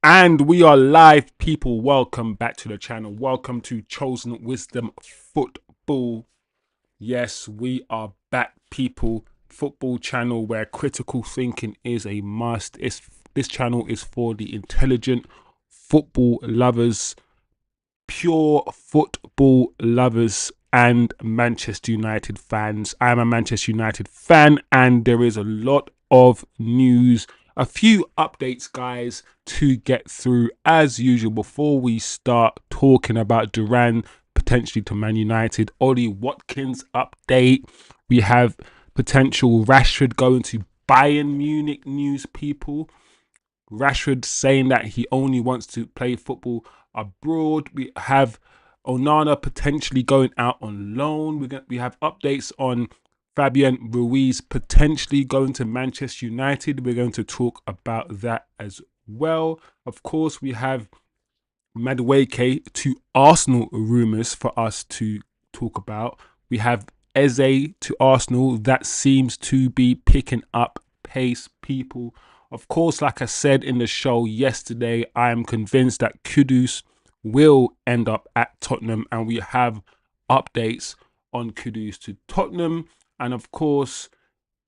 And we are live, people. Welcome back to the channel. Welcome to Chosen Wisdom Football. Yes, we are back, people. Football channel where critical thinking is a must. This channel is for the intelligent football lovers, pure football lovers, and Manchester United fans. I'm a Manchester United fan, and there is a lot of news, a few updates, guys, to get through as usual before we start talking about Duran potentially to Man United. Ollie Watkins update. We have potential Rashford going to Bayern Munich news, people. Rashford saying that he only wants to play football abroad. We have Onana potentially going out on loan. We have updates on Fabian Ruiz potentially going to Manchester United. We're going to talk about that as well. Of course, we have Madueke to Arsenal rumours for us to talk about. We have Eze to Arsenal. That seems to be picking up pace, people. Of course, like I said in the show yesterday, I am convinced that Kudus will end up at Tottenham, and we have updates on Kudus to Tottenham. And of course,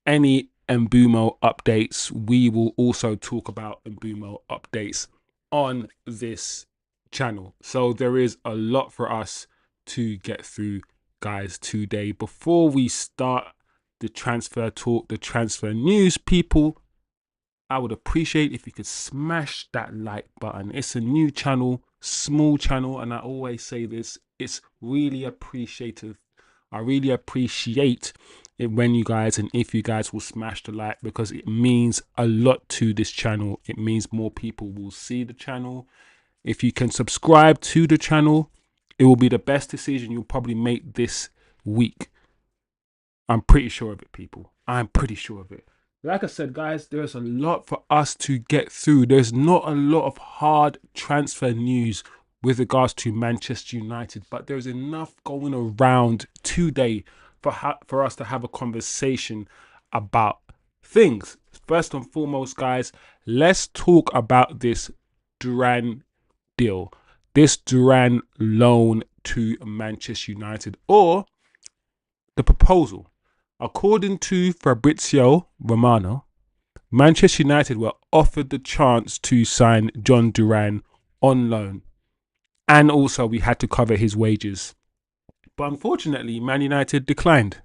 any Mbeumo updates, we will also talk about Mbeumo updates on this channel. So there is a lot for us to get through, guys, today. Before we start the transfer talk, the transfer news, people, I would appreciate if you could smash that like button. It's a new channel, small channel, and I always say this, it's really appreciative. I really appreciate it when you guys, and if you guys will smash the like, because it means a lot to this channel. It means more people will see the channel. If you can subscribe to the channel, it will be the best decision you'll probably make this week. I'm pretty sure of it, people. I'm pretty sure of it. Like I said, guys, there's a lot for us to get through. There's not a lot of hard transfer news with regards to Manchester United, but there's enough going around today for us to have a conversation about things. First and foremost, guys, let's talk about this Duran deal, this Duran loan to Manchester United, or the proposal. According to Fabrizio Romano, Manchester United were offered the chance to sign John Duran on loan, and also we had to cover his wages. But unfortunately, Man United declined.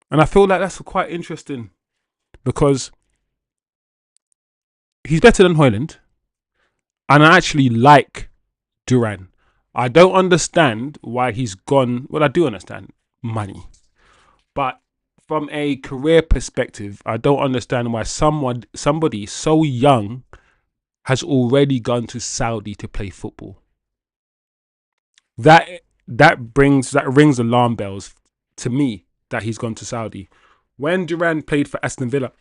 And I feel like that's quite interesting because he's better than Højlund, and I actually like Duran. I don't understand why he's gone. Well, I do understand money, but from a career perspective, I don't understand why somebody so young has already gone to Saudi to play football. That rings alarm bells to me that he's gone to Saudi. When Duran played for Aston Villa,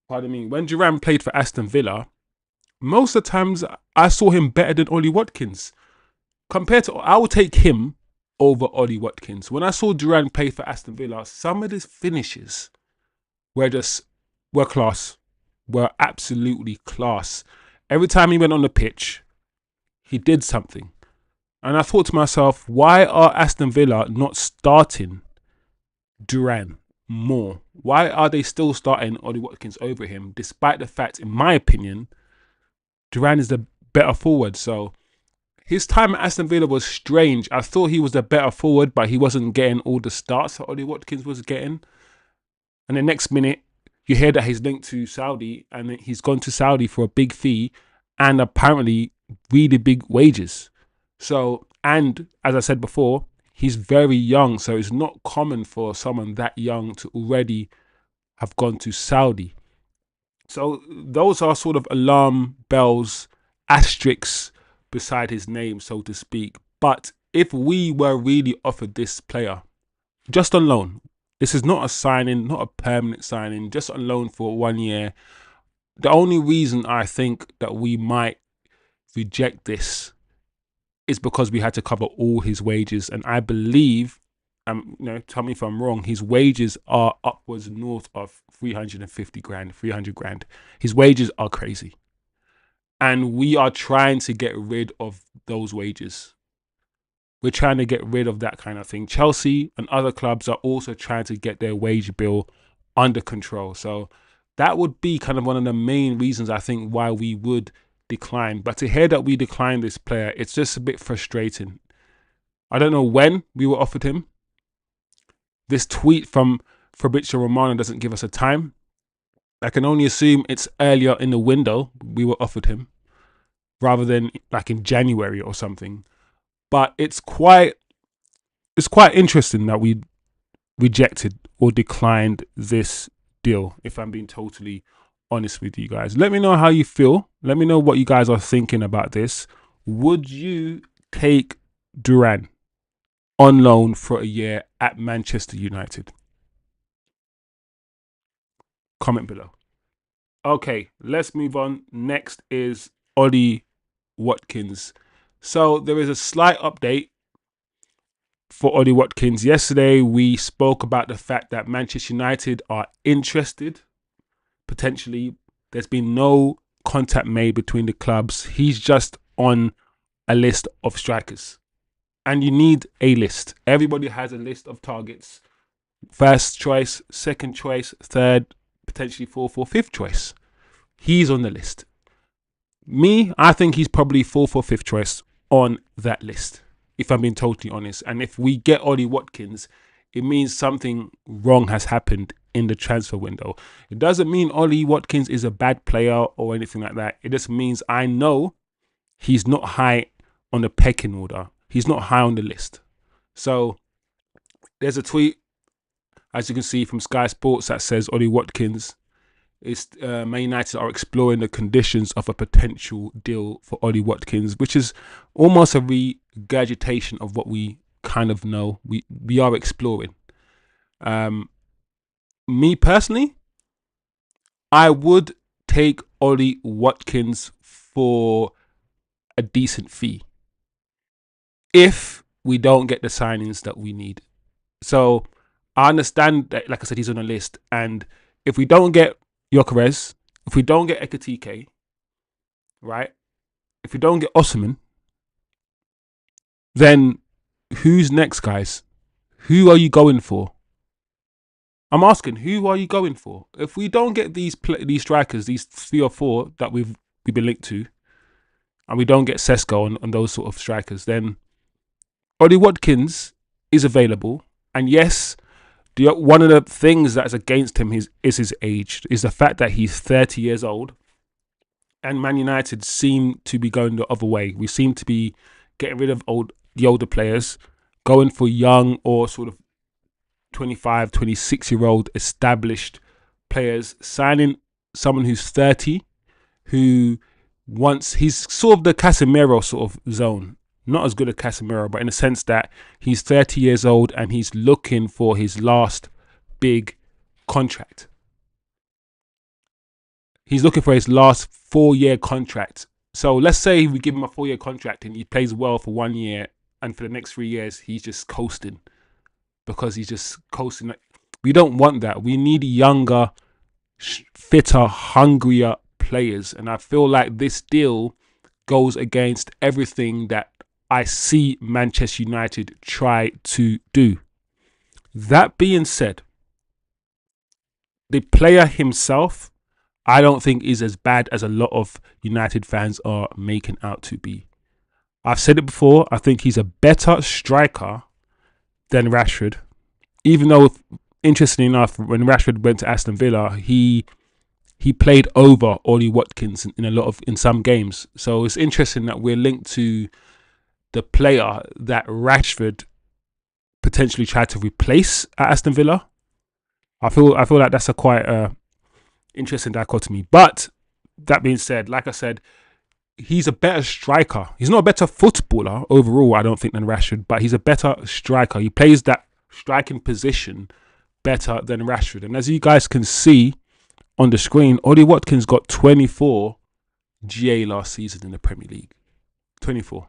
when Duran played for Aston Villa, most of the times I saw him better than Ollie Watkins. I will take him over Ollie Watkins. When I saw Duran play for Aston Villa, some of his finishes were class, were absolutely class. Every time he went on the pitch, he did something. And I thought to myself, why are Aston Villa not starting Duran more? Why are they still starting Ollie Watkins over him, despite the fact, in my opinion, Duran is the better forward? So his time at Aston Villa was strange. I thought he was the better forward, but he wasn't getting all the starts that Ollie Watkins was getting. And the next minute, you hear that he's linked to Saudi, and he's gone to Saudi for a big fee and apparently really big wages. So, and as I said before, he's very young, so it's not common for someone that young to already have gone to Saudi. So those are sort of alarm bells, asterisks beside his name, so to speak. But if we were really offered this player just on loan, this is not a signing, not a permanent signing, just on loan for 1 year, the only reason I think that we might reject this is because we had to cover all his wages. And I believe, tell me if I'm wrong, his wages are upwards north of 350 grand, 300 grand. His wages are crazy. And we are trying to get rid of those wages. We're trying to get rid of that kind of thing. Chelsea and other clubs are also trying to get their wage bill under control. So that would be kind of one of the main reasons I think why we would decline. But to hear that we declined this player, it's just a bit frustrating. I don't know when we were offered him. This tweet from Fabrizio Romano doesn't give us a time. I can only assume it's earlier in the window we were offered him, rather than like in January or something. But it's quite interesting that we rejected or declined this deal, if I'm being totally honest with you guys. Let me know how you feel. Let me know what you guys are thinking about this. Would you take Duran on loan for a year at Manchester United? Comment below. Okay, let's move on. Next is Ollie Watkins. So there is a slight update for Ollie Watkins. Yesterday, we spoke about the fact that Manchester United are interested, potentially. There's been no contact made between the clubs. He's just on a list of strikers. And you need a list. Everybody has a list of targets. First choice, second choice, third, potentially fourth or fifth choice. He's on the list. I think he's probably fourth or fifth choice on that list, if I'm being totally honest. And if we get Ollie Watkins, it means something wrong has happened in the transfer window. It doesn't mean Ollie Watkins is a bad player or anything like that. It just means I know he's not high on the pecking order. He's not high on the list. So there's a tweet, as you can see, from Sky Sports that says Ollie Watkins Man United are exploring the conditions of a potential deal for Ollie Watkins, which is almost a regurgitation of what we kind of know. We are exploring. Me personally, I would take Ollie Watkins for a decent fee if we don't get the signings that we need. So I understand that, like I said, he's on a list, and if we don't get Gyökeres, if we don't get Ekitike, right? If we don't get Osimhen, then who's next, guys? Who are you going for? I'm asking, who are you going for? If we don't get these strikers, these 3 or 4 that we've been linked to, and we don't get Sesko on those sort of strikers, then Ollie Watkins is available. And yes, one of the things that's against him is his age, is the fact that he's 30 years old, and Man United seem to be going the other way. We seem to be getting rid of the older players, going for young or sort of 25, 26-year-old established players, signing someone who's 30, he's sort of the CASEMIRO sort of zone. Not as good as CASEMIRO, but in the sense that he's 30 years old and he's looking for his last big contract. He's looking for his last 4-year contract. So let's say we give him a 4-year contract and he plays well for 1 year, and for the next 3 years he's just coasting because he's just coasting. We don't want that. We need younger, fitter, hungrier players. And I feel like this deal goes against everything that I see Manchester United try to do. That being said, the player himself, I don't think is as bad as a lot of United fans are making out to be. I've said it before, I think he's a better striker than Rashford. Even though, interestingly enough, when Rashford went to Aston Villa, he played over Ollie Watkins in some games. So it's interesting that we're linked to the player that Rashford potentially tried to replace at Aston Villa. I feel like that's a quite interesting dichotomy. But that being said, like I said, he's a better striker. He's not a better footballer overall, I don't think, than Rashford, but he's a better striker. He plays that striking position better than Rashford. And as you guys can see on the screen, Ollie Watkins got 24 GA last season in the Premier League. 24.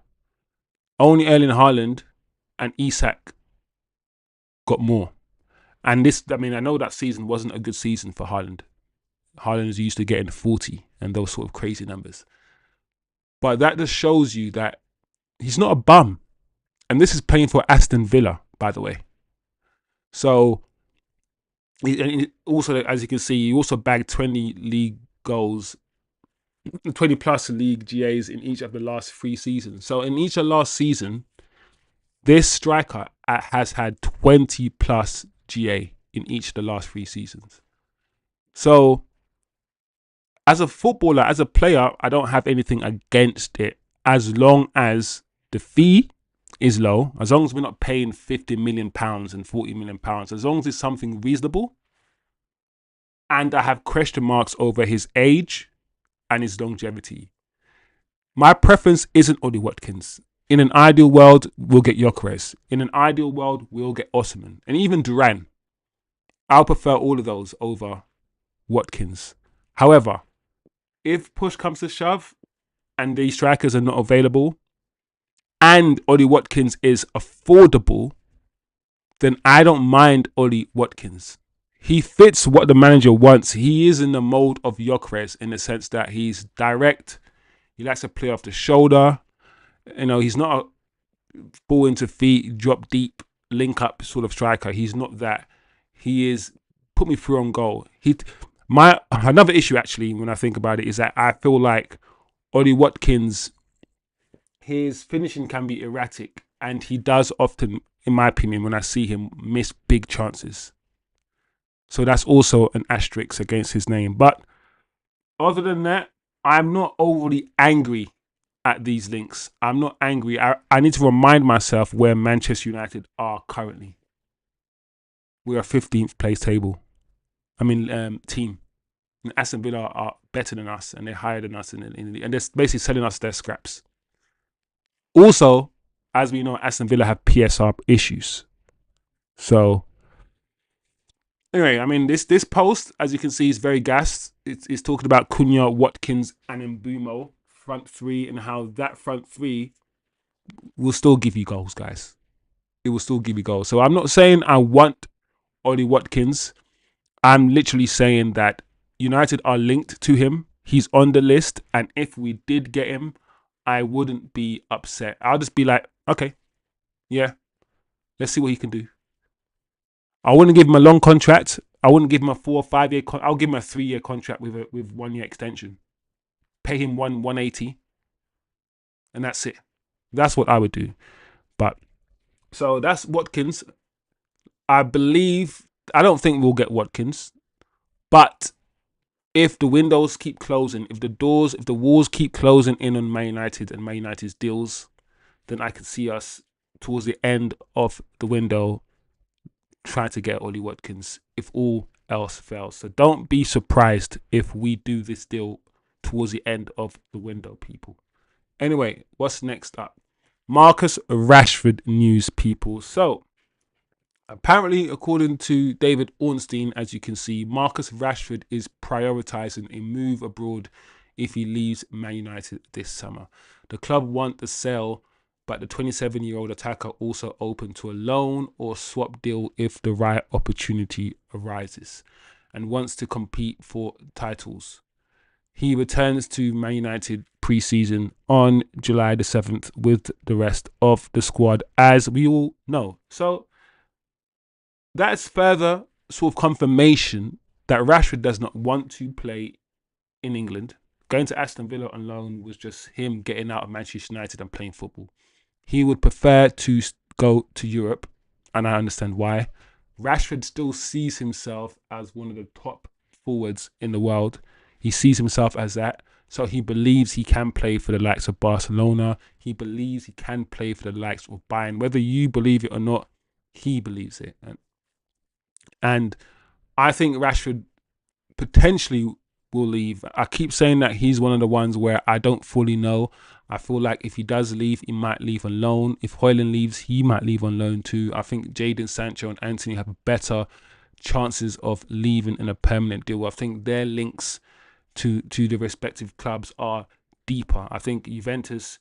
Only Erling Haaland and Isak got more. And I know that season wasn't a good season for Haaland. Haaland is used to getting 40 and those sort of crazy numbers. But that just shows you that he's not a bum. And this is playing for Aston Villa, by the way. So, and also, as you can see, he also bagged 20 league goals, 20 plus league GAs in each of the last 3 seasons. So, in each of last season, this striker has had 20 plus GA in each of the last 3 seasons. So, as a footballer, as a player, I don't have anything against it as long as the fee is low, as long as we're not paying £50 million and £40 million, as long as it's something reasonable. And I have question marks over his age and his longevity. My preference isn't Ollie Watkins. In an ideal world, we'll get Gyökeres. In an ideal world, we'll get Osimhen. And even Duran. I'll prefer all of those over Watkins. However, if push comes to shove and these strikers are not available and Ollie Watkins is affordable, then I don't mind Ollie Watkins. He fits what the manager wants. He is in the mold of Gyökeres in the sense that he's direct. He likes to play off the shoulder. You know, he's not a ball into feet, drop deep, link up sort of striker. He's not that. He is put me through on goal. Another issue actually when I think about it is that I feel like Ollie Watkins, his finishing can be erratic, and he does often, in my opinion, when I see him, miss big chances. So that's also an asterisk against his name. But other than that, I'm not overly angry at these links. I'm not angry. I need to remind myself where Manchester United are currently. We're a 15th place team. And Aston Villa are better than us, and they're higher than us, and they're basically selling us their scraps. Also, as we know, Aston Villa have PSR issues. So, anyway, I mean, this post, as you can see, is very gassed. It's talking about Cunha, Watkins, and Mbeumo front three, and how that front three will still give you goals, guys. It will still give you goals. So I'm not saying I want Ollie Watkins. I'm literally saying that United are linked to him. He's on the list, and if we did get him, I wouldn't be upset. I'll just be like, okay, yeah, let's see what he can do. I wouldn't give him a long contract. I wouldn't give him a 4 or 5 year contract. I'll give him a 3-year contract with 1 year extension. Pay him 180, and that's it. That's what I would do. But so that's Watkins. I don't think we'll get Watkins, but if the windows keep closing, if the walls keep closing in on Man United and Man United's deals, then I could see us towards the end of the window trying to get Ollie Watkins if all else fails. So don't be surprised if we do this deal towards the end of the window, people. Anyway, what's next up? Marcus Rashford news, people. So, apparently, according to David Ornstein, as you can see, Marcus Rashford is prioritising a move abroad if he leaves Man United this summer. The club want the sale, but the 27-year-old attacker also open to a loan or swap deal if the right opportunity arises, and wants to compete for titles. He returns to Man United pre-season on July the 7th with the rest of the squad, as we all know. So that's further sort of confirmation that Rashford does not want to play in England. Going to Aston Villa on loan was just him getting out of Manchester United and playing football. He would prefer to go to Europe, and I understand why. Rashford still sees himself as one of the top forwards in the world. He sees himself as that. So he believes he can play for the likes of Barcelona. He believes he can play for the likes of Bayern. Whether you believe it or not, he believes it. And I think Rashford potentially will leave. I keep saying that he's one of the ones where I don't fully know. I feel like if he does leave, he might leave on loan. If Højlund leaves, he might leave on loan too. I think Jadon Sancho and Anthony have better chances of leaving in a permanent deal. I think their links to the respective clubs are deeper. I think Juventus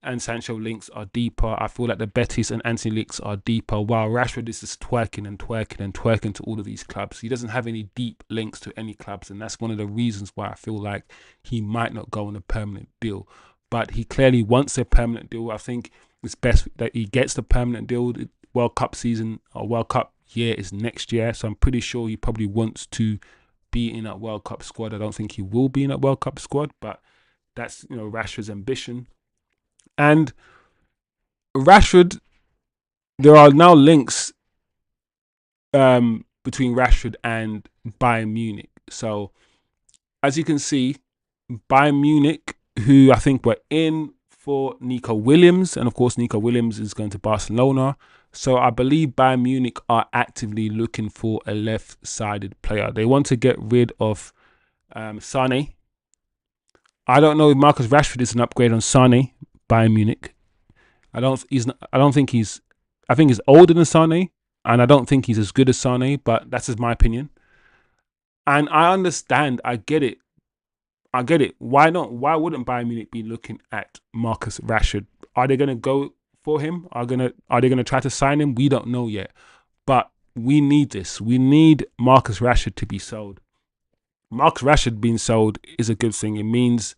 and Sancho links are deeper. I feel like the Betis and Anthony links are deeper, while Rashford is just twerking to all of these clubs. He doesn't have any deep links to any clubs, and that's one of the reasons why I feel like he might not go on a permanent deal. but he clearly wants a permanent deal. I think it's best that he gets the permanent deal. The World Cup season or World Cup year is next year, so I'm pretty sure he probably wants to be in that World Cup squad. I don't think he will be in that World Cup squad, but that's, you know, Rashford's ambition. And Rashford, there are now links between Rashford and Bayern Munich. So as you can see, Bayern Munich, who I think were in for Nico Williams, and of course Nico Williams is going to Barcelona. So I believe Bayern Munich are actively looking for a left-sided player. They want to get rid of Sane. I don't know if Marcus Rashford is an upgrade on Sane. Bayern Munich. I think he's older than Sane, and I don't think he's as good as Sane. But that's just my opinion. And I understand. I get it. Why not? Why wouldn't Bayern Munich be looking at Marcus Rashford? Are they going to go for him? Are they going to try to sign him? We don't know yet. But we need this. We need Marcus Rashford to be sold. Marcus Rashford being sold is a good thing. It means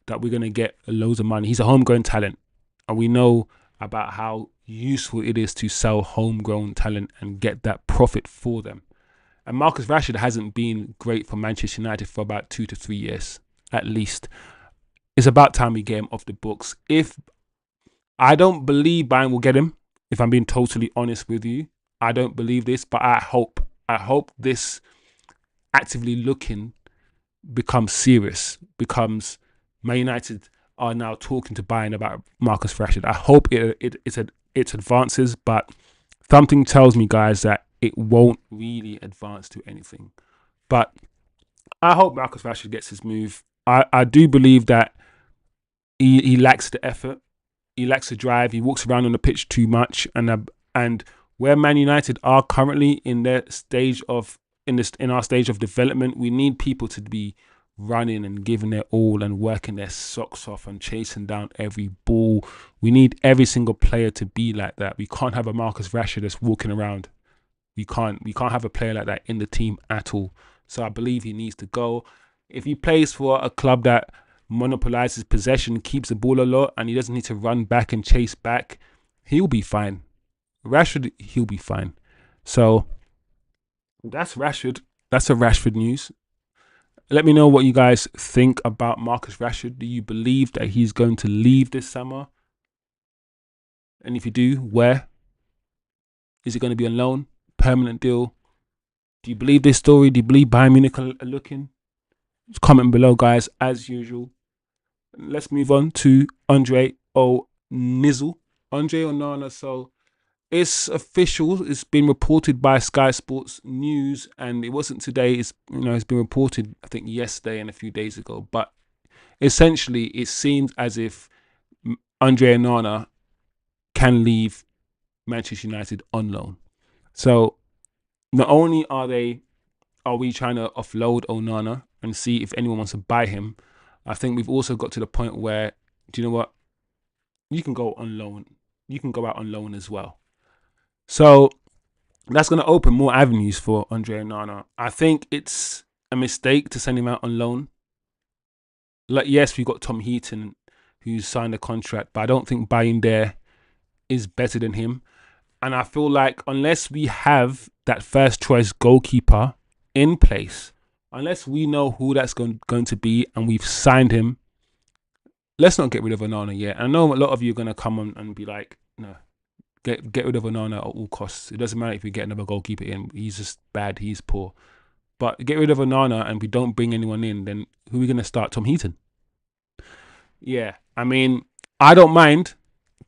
that we're going to get loads of money. He's a homegrown talent. And we know about how useful it is to sell homegrown talent and get that profit for them. And Marcus Rashford hasn't been great for Manchester United for about 2 to 3 years, at least. It's about time we get him off the books. I don't believe Bayern will get him, if I'm being totally honest with you. I don't believe this, but I hope this actively looking becomes serious, becomes Man United are now talking to Bayern about Marcus Rashford. I hope it advances, but something tells me, guys, that it won't really advance to anything. But I hope Marcus Rashford gets his move. I do believe that he lacks the effort. He lacks the drive. He walks around on the pitch too much. And where Man United are currently in their stage of in our stage of development, we need people to be running and giving their all and working their socks off and chasing down every ball. We need every single player to be like that. We can't have a Marcus Rashford that's walking around. We can't have a player like that in the team at all. So I believe he needs to go. If he plays for a club that monopolizes possession, keeps the ball a lot, and he doesn't need to run back and chase back, he'll be fine. Rashford, he'll be fine. So that's Rashford. That's a Rashford news. Let me know what you guys think about Marcus Rashford. Do you believe that he's going to leave this summer? And if you do, where? Is it going to be on loan? Permanent deal? Do you believe this story? Do you believe Bayern Munich are looking? Just comment below, guys, as usual. Let's move on to Andre Onana. So it's official. It's been reported by Sky Sports News, and it wasn't today. It's been reported, I think, yesterday and a few days ago. But essentially, it seems as if Andre Onana can leave Manchester United on loan. So not only are we trying to offload Onana and see if anyone wants to buy him, I think we've also got to the point where, do you know what? You can go on loan. You can go out on loan as well. So that's going to open more avenues for Andre Onana. I think it's a mistake to send him out on loan. Like, yes, we've got Tom Heaton, who's signed a contract, but I don't think buying there is better than him. And I feel like unless we have that first choice goalkeeper in place, unless we know who that's going to be and we've signed him, let's not get rid of Onana yet. I know a lot of you are going to come on and be like, no, get rid of Onana at all costs. It doesn't matter if we get another goalkeeper in. He's just bad. He's poor. But get rid of Onana and we don't bring anyone in, then who are we going to start? Tom Heaton. Yeah, I mean, I don't mind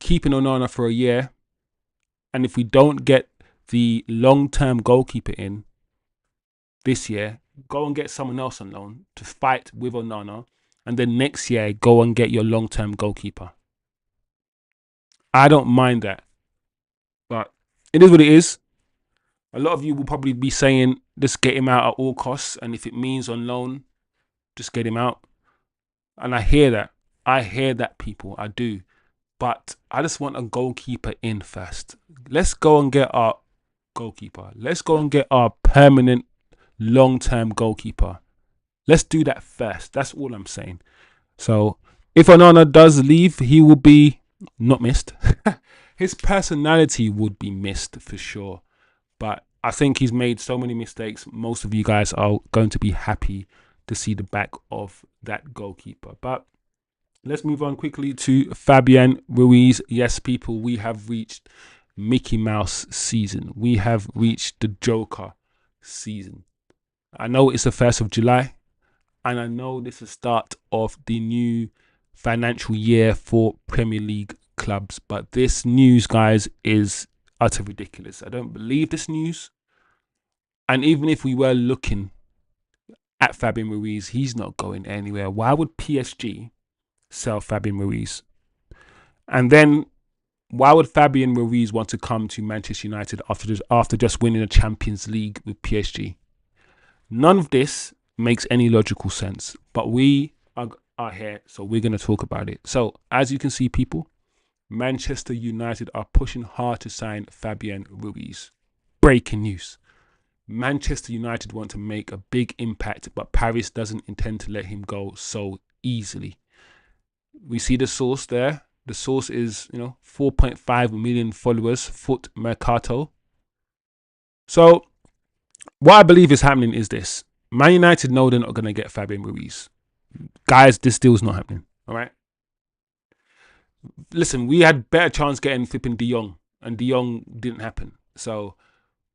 keeping Onana for a year. And if we don't get the long-term goalkeeper in this year, go and get someone else on loan to fight with Onana. And then next year, go and get your long-term goalkeeper. I don't mind that. But it is what it is. A lot of you will probably be saying, just get him out at all costs. And if it means on loan, just get him out. And I hear that. I hear that, people. I do. But I just want a goalkeeper in first. Let's go and get our goalkeeper. Let's go and get our permanent long-term goalkeeper. Let's do that first. That's all I'm saying. So If Onana does leave, he will be not missed. His personality would be missed for sure. But I think he's made so many mistakes. Most of you guys are going to be happy to see the back of that goalkeeper. But let's move on quickly to Fabian Ruiz. Yes, people, we have reached Mickey Mouse season. We have reached the Joker season. I know it's the 1st of July, and I know this is the start of the new financial year for Premier League clubs, but this news, guys, is utter ridiculous. I don't believe this news. And even if we were looking at Fabian Ruiz, he's not going anywhere. Why would PSG sell Fabian Ruiz? And then why would Fabian Ruiz want to come to Manchester United after just winning a Champions League with PSG? None of this makes any logical sense, but we are here, so we're going to talk about it. So, as you can see, people, Manchester United are pushing hard to sign Fabian Ruiz. Breaking news. Manchester United want to make a big impact, but Paris doesn't intend to let him go so easily. We see the source there. The source is, 4.5 million followers, Foot Mercato. So, what I believe is happening is this. Man United know they're not going to get Fabian Ruiz. Guys, this deal's not happening. All right? Listen, we had better chance getting flipping De Jong, and De Jong didn't happen. So,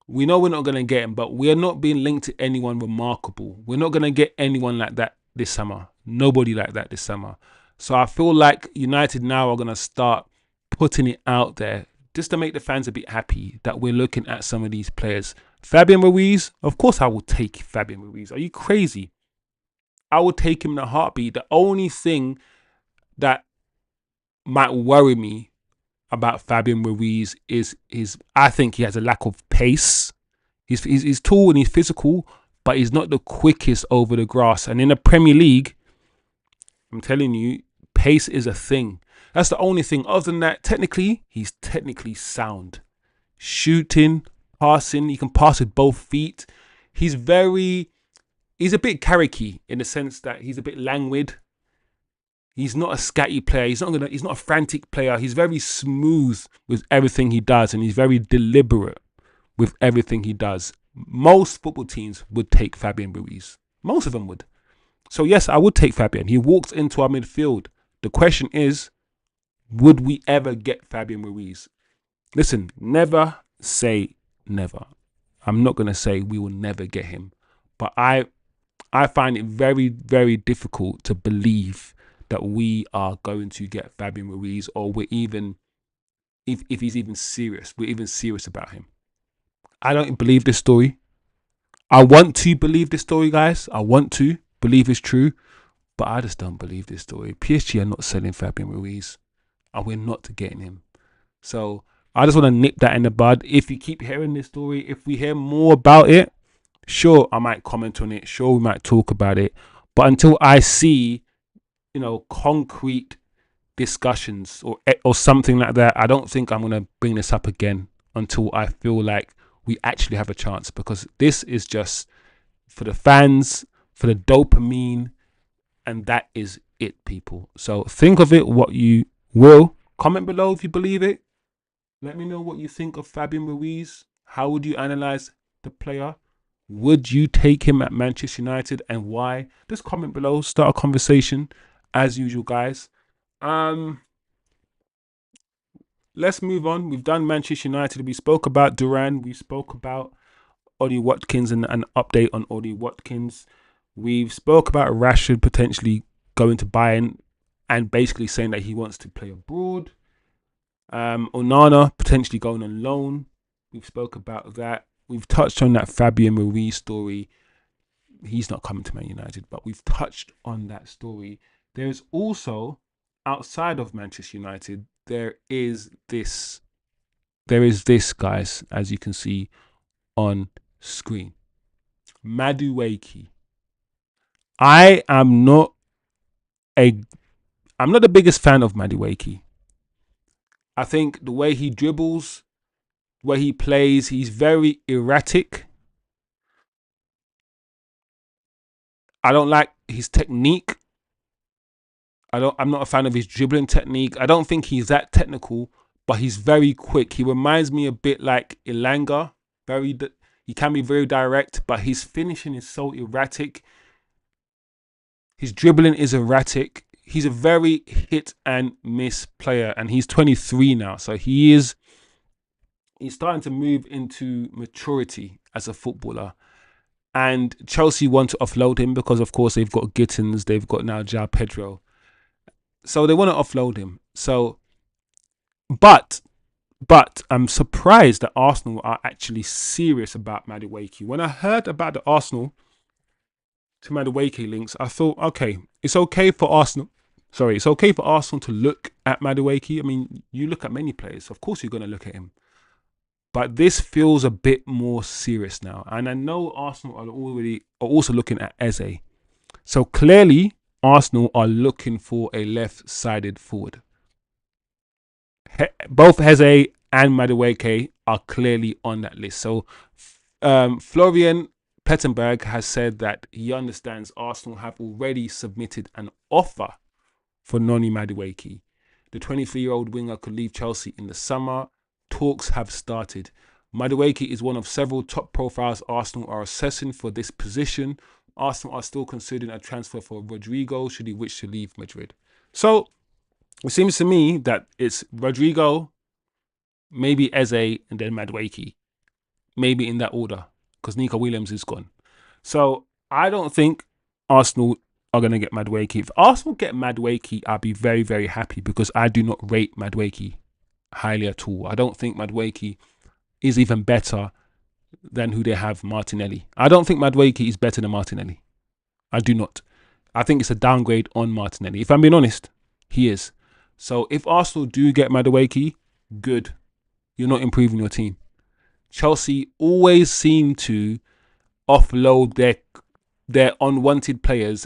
we know we're not going to get him, but we're not being linked to anyone remarkable. We're not going to get anyone like that this summer. Nobody like that this summer. So I feel like United now are going to start putting it out there just to make the fans a bit happy that we're looking at some of these players. Fabian Ruiz, of course I will take Fabian Ruiz. Are you crazy? I will take him in a heartbeat. The only thing that might worry me about Fabian Ruiz is I think he has a lack of pace. He's tall and he's physical, but he's not the quickest over the grass. And in the Premier League, I'm telling you, pace is a thing. That's the only thing. Other than that, he's technically sound. Shooting, passing, he can pass with both feet. He's a bit carricky in the sense that he's a bit languid. He's not a scatty player. He's not a frantic player. He's very smooth with everything he does, and he's very deliberate with everything he does. Most football teams would take Fabian Ruiz. Most of them would. So yes, I would take Fabian. He walks into our midfield. The question is, would we ever get Fabian Ruiz? Listen, never say never. I'm not going to say we will never get him. But I find it very, very difficult to believe that we are going to get Fabian Ruiz, or we're even, if he's even serious, we're even serious about him. I don't believe this story. I want to believe this story, guys. I want to believe it's true, but I just don't believe this story. PSG are not selling Fabian Ruiz, and we're not getting him. So I just want to nip that in the bud. If you keep hearing this story, if we hear more about it, sure, I might comment on it. Sure, we might talk about it. But until I see, concrete discussions or something like that, I don't think I'm going to bring this up again until I feel like we actually have a chance, because this is just for the fans, for the dopamine, and that is it, people. So think of it what you will. Comment below if you believe it. Let me know what you think of Fabian Ruiz. How would you analyze the player? Would you take him at Manchester United, and why? Just comment below. Start a conversation as usual, guys. Let's move on. We've done Manchester United. We spoke about Duran. We spoke about Ollie Watkins and an update on Ollie Watkins. We've spoke about Rashord potentially going to Bayern and basically saying that he wants to play abroad. Onana potentially going on loan. We've spoke about that. We've touched on that Fabian Ruiz story. He's not coming to Man United, but we've touched on that story. There's also, outside of Manchester United, there is this, guys, as you can see on screen. Madueke. I'm not the biggest fan of Madueke. I think the way he dribbles, where he plays, he's very erratic. I don't like his technique. I'm not a fan of his dribbling technique. I don't think he's that technical, but he's very quick. He reminds me a bit like Ilanga. He can be very direct, but his finishing is so erratic. His dribbling is erratic. He's a very hit and miss player, and he's 23 now, so he's starting to move into maturity as a footballer. And Chelsea want to offload him because, of course, they've got Gittins, they've got now João Pedro, so they want to offload him. So, but I'm surprised that Arsenal are actually serious about Madueke. When I heard about the Arsenal to Madueke links, I thought, okay, it's okay for Arsenal. Sorry, it's okay for Arsenal to look at Madueke. I mean, you look at many players, of course you're going to look at him. But this feels a bit more serious now. And I know Arsenal are also looking at Eze. So clearly, Arsenal are looking for a left-sided forward. Both Eze and Madueke are clearly on that list. So Florian Pettenberg has said that he understands Arsenal have already submitted an offer for Noni Madueke. The 23-year-old winger could leave Chelsea in the summer. Talks have started. Madueke is one of several top profiles Arsenal are assessing for this position. Arsenal are still considering a transfer for Rodrigo should he wish to leave Madrid. So it seems to me that it's Rodrigo, maybe Eze, and then Madueke. Maybe in that order, because Nico Williams is gone. So I don't think Arsenal are going to get Madueke. If Arsenal get Madueke, I'll be very, very happy because I do not rate Madueke highly at all. I don't think Madueke is even better than who they have, Martinelli. I don't think Madueke is better than Martinelli. I do not. I think it's a downgrade on Martinelli. If I'm being honest, he is. So if Arsenal do get Madueke, good. You're not improving your team. Chelsea always seem to offload their unwanted players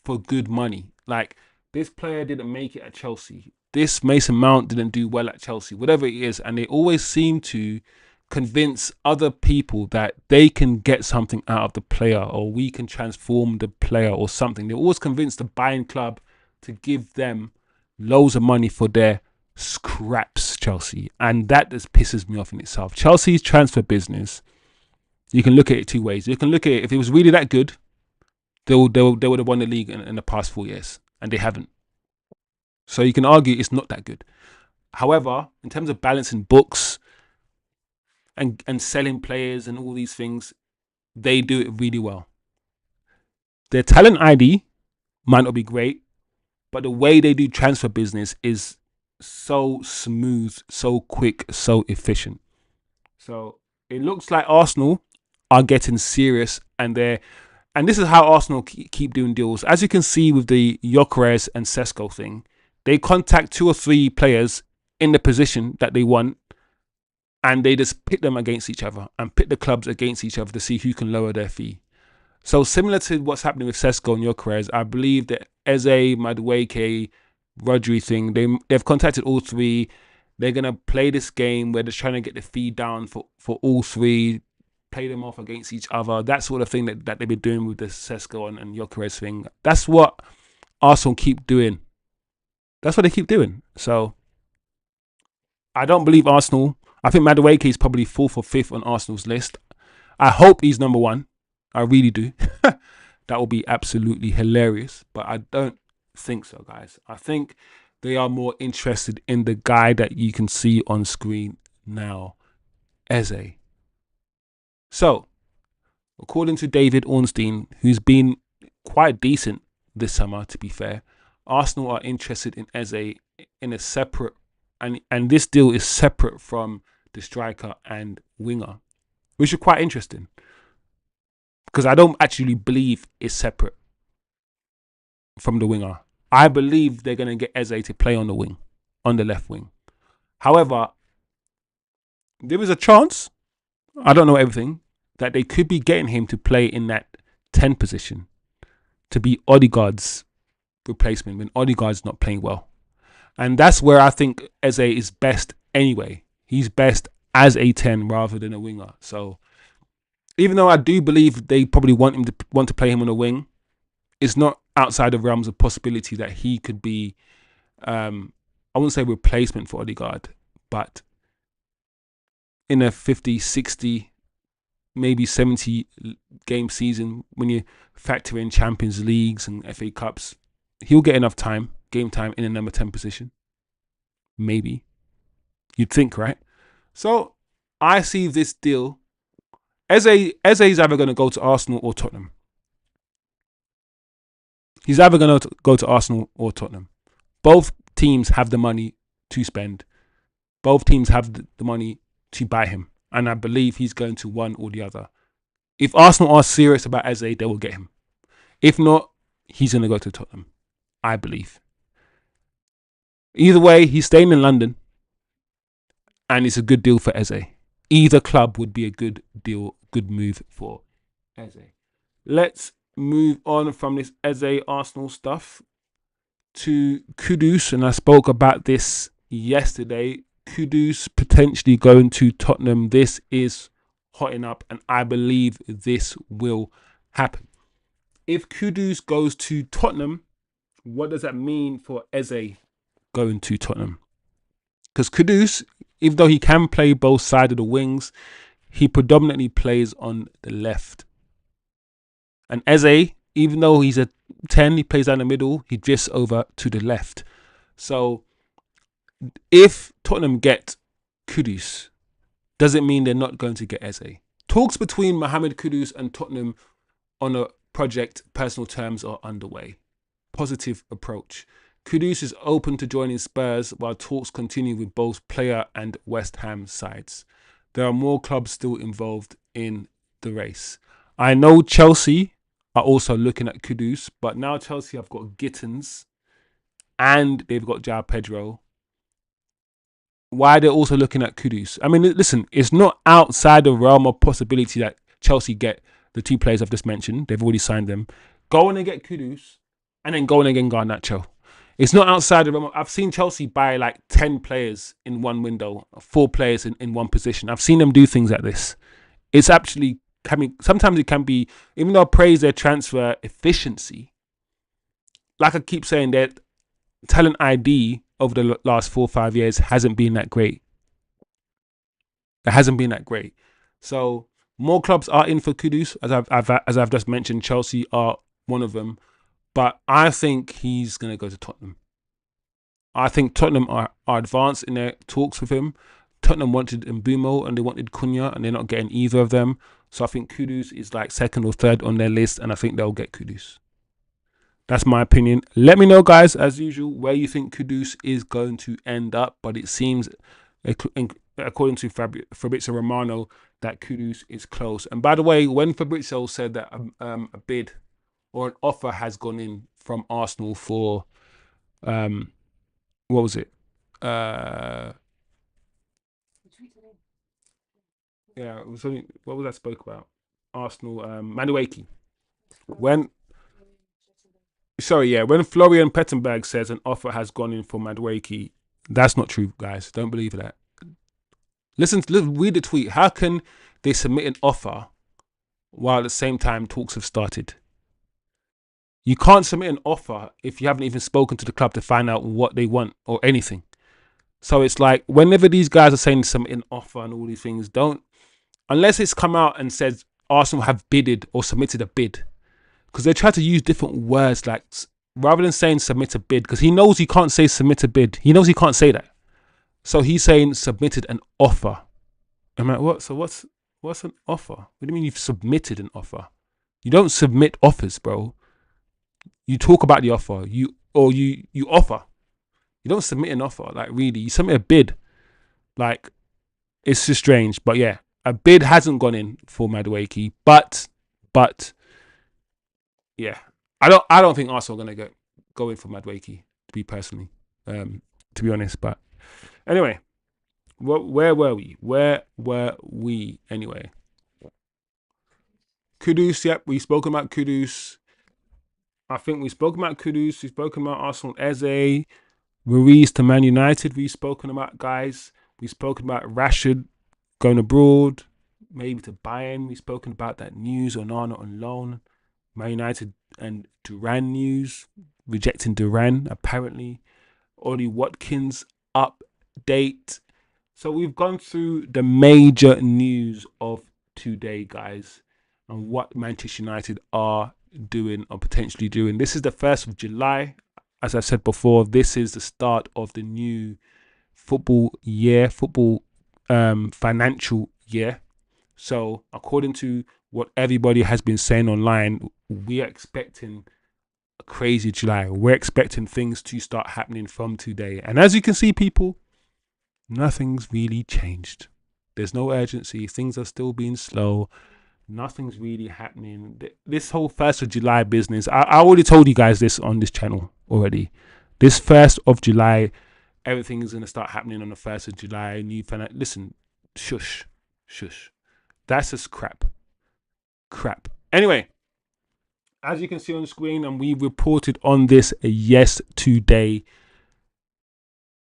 for good money. Like, this player didn't make it at Chelsea. This Mason Mount didn't do well at Chelsea. Whatever it is. And they always seem to convince other people that they can get something out of the player or we can transform the player or something. They're always convinced the buying club to give them loads of money for their scraps, Chelsea. And that just pisses me off in itself. Chelsea's transfer business, you can look at it two ways. You can look at it, if it was really that good, they would have won the league in the past 4 years. And they haven't. So you can argue it's not that good. However, in terms of balancing books and selling players and all these things, they do it really well. Their talent ID might not be great, but the way they do transfer business is so smooth, so quick, so efficient. So it looks like Arsenal are getting serious, and this is how Arsenal keep doing deals. As you can see with the Gyökeres and Sesko thing, they contact 2 or 3 players in the position that they want, and they just pit them against each other and pit the clubs against each other to see who can lower their fee. So similar to what's happening with Sesko and Gyökeres, I believe that Eze, Madueke, Rodri thing, they've contacted all 3. They're going to play this game where they're trying to get the fee down for all 3, play them off against each other. That sort of thing that they've been doing with the Sesko and Gyökeres thing. That's what Arsenal keep doing. That's what they keep doing. So I don't believe Arsenal. I think Madueke is probably 4th or 5th on Arsenal's list. I hope he's number 1. I really do. That will be absolutely hilarious. But I don't think so, guys. I think they are more interested in the guy that you can see on screen now, Eze. So, according to David Ornstein, who's been quite decent this summer, to be fair, Arsenal are interested in Eze in a separate, and this deal is separate from the striker and winger, which is quite interesting because I don't actually believe it's separate from the winger. I believe they're going to get Eze to play on the wing, on the left wing. However, there is a chance, I don't know everything, that they could be getting him to play in that 10 position to be Odegaard's replacement when Odegaard's not playing well. And that's where I think Eze is best anyway. He's best as a 10 rather than a winger. So even though I do believe they probably want to play him on the wing, it's not outside the realms of possibility that he could be, I wouldn't say replacement for Odegaard, but in a 50, 60, maybe 70 game season, when you factor in Champions Leagues and FA Cups, he'll get enough game time in a number 10 position. Maybe. You'd think, right? So I see this deal. Eze is either going to go to Arsenal or Tottenham. He's either going to go to Arsenal or Tottenham. Both teams have the money to spend. Both teams have the money to buy him. And I believe he's going to one or the other. If Arsenal are serious about Eze, they will get him. If not, he's going to go to Tottenham, I believe. Either way, he's staying in London. And it's a good deal for Eze. Either club would be a good deal, good move for Eze. Let's move on from this Eze Arsenal stuff to Kudus. And I spoke about this yesterday. Kudus potentially going to Tottenham. This is hotting up, and I believe this will happen. If Kudus goes to Tottenham, what does that mean for Eze going to Tottenham? Because Kudus, even though he can play both sides of the wings, he predominantly plays on the left. And Eze, even though he's a 10, he plays down the middle, he drifts over to the left. So if Tottenham get Kudus, does it mean they're not going to get Eze? Talks between Mohamed Kudus and Tottenham on a project, personal terms are underway. Positive approach. Kudus is open to joining Spurs while talks continue with both player and West Ham sides. There are more clubs still involved in the race. I know Chelsea are also looking at Kudus, but now Chelsea have got Gittins and they've got João Pedro. Why they're also looking at Kudus? I mean, listen, it's not outside the realm of possibility that Chelsea get the two players I've just mentioned. They've already signed them. Go on and get Kudus and then go on and get Garnacho. It's not outside the realm. I've seen Chelsea buy like 10 players in one window, 4 players in one position. I've seen them do things like this. It's actually coming. Sometimes it can be, even though I praise their transfer efficiency, like I keep saying, their talent ID over the last 4 or 5 years hasn't been that great. It hasn't been that great. So more clubs are in for Kudus, as I've just mentioned. Chelsea are one of them. But I think he's going to go to Tottenham. I think Tottenham are advanced in their talks with him. Tottenham wanted Mbeumo and they wanted Cunha, and they're not getting either of them. So I think Kudus is like second or third on their list, and I think they'll get Kudus. That's my opinion. Let me know, guys, as usual, where you think Kudus is going to end up. But it seems, according to Fabrizio Romano, that Kudus is close. And by the way, when Fabrizio said that a bid or an offer has gone in from Arsenal for, what was it? Yeah, it was only, what was that spoke about? Arsenal, Madueke. When Florian Pettenberg says an offer has gone in for Madueke, that's not true, guys. Don't believe that. Read the tweet. How can they submit an offer while at the same time talks have started? You can't submit an offer if you haven't even spoken to the club to find out what they want or anything. So it's like, whenever these guys are saying submit an offer and all these things, don't, unless it's come out and says Arsenal have bidded or submitted a bid, because they try to use different words, like rather than saying submit a bid, because he knows he can't say submit a bid. He knows he can't say that. So he's saying submitted an offer. I'm like, what? So what's an offer? What do you mean you've submitted an offer? You don't submit offers, bro. You talk about the offer. You offer. You don't submit an offer. Like, really, you submit a bid. Like, it's just strange. But yeah, a bid hasn't gone in for Madueke. But yeah, I don't think Arsenal are gonna go in for Madueke, to be honest. But anyway, where were we? Anyway? Kudus. Yep, we've spoken about Kudus. I think we've spoken about Kudus. We've spoken about Arsenal, Eze, Ruiz to ManUnited. We've spoken about, guys. We've spoken about Rashord going abroad, maybe to Bayern. We've spoken about that news, Onana on loan, Man United and Duran news, rejecting Duran apparently. Ollie Watkins update. So we've gone through the major news of today, guys, and what Manchester United are doing or potentially doing. This is the 1st of July. As I said before, this is the start of the new football year, football financial year. So according to what everybody has been saying online, we are expecting a crazy July. We're expecting things to start happening from today. And as you can see, people, nothing's really changed. There's no urgency. Things are still being slow. Nothing's really happening. This whole 1st of July business, I already told you guys this on this channel already. This 1st of July, everything is going to start happening on the 1st of July. Listen, shush. That's just crap. Anyway, as you can see on the screen, and we reported on this yesterday,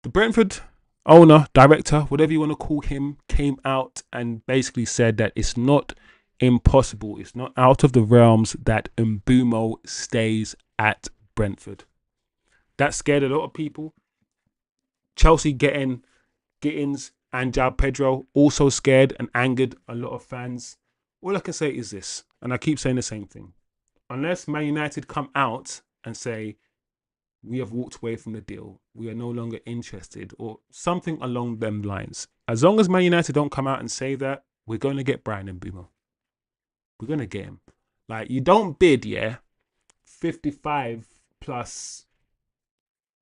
the Brentford owner, director, whatever you want to call him, came out and basically said that it's not impossible, it's not out of the realms that Mbeumo stays at Brentford. That scared a lot of people. Chelsea getting Gittins and João Pedro also scared and angered a lot of fans. All I can say is this, and I keep saying the same thing. Unless Man United come out and say, we have walked away from the deal, we are no longer interested, or something along them lines. As long as Man United don't come out and say that, we're going to get Bryan Mbeumo. We're going to get him. Like, you don't bid, 55 plus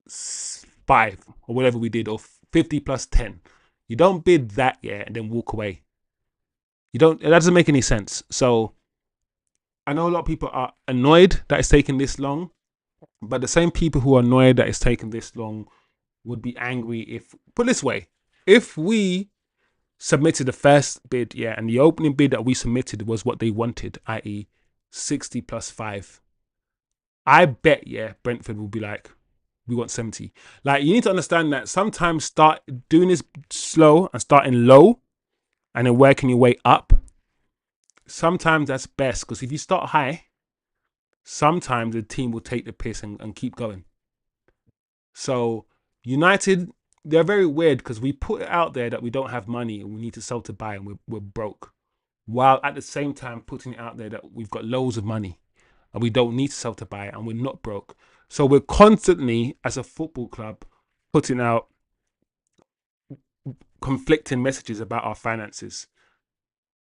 5, or whatever we did, or 50 plus 10. You don't bid that, and then walk away. That doesn't make any sense. So I know a lot of people are annoyed that it's taken this long, but the same people who are annoyed that it's taken this long would be angry if, put it this way, if we submitted the first bid, and the opening bid that we submitted was what they wanted, i.e. 60 plus 5, I bet, Brentford will be like, we want 70. Like, you need to understand that sometimes start doing this slow and starting low and then working your way up. Sometimes that's best, because if you start high, sometimes the team will take the piss and keep going. So United, they're very weird, because we put it out there that we don't have money and we need to sell to buy and we're broke, while at the same time putting it out there that we've got loads of money and we don't need to sell to buy and we're not broke. So we're constantly, as a football club, putting out conflicting messages about our finances.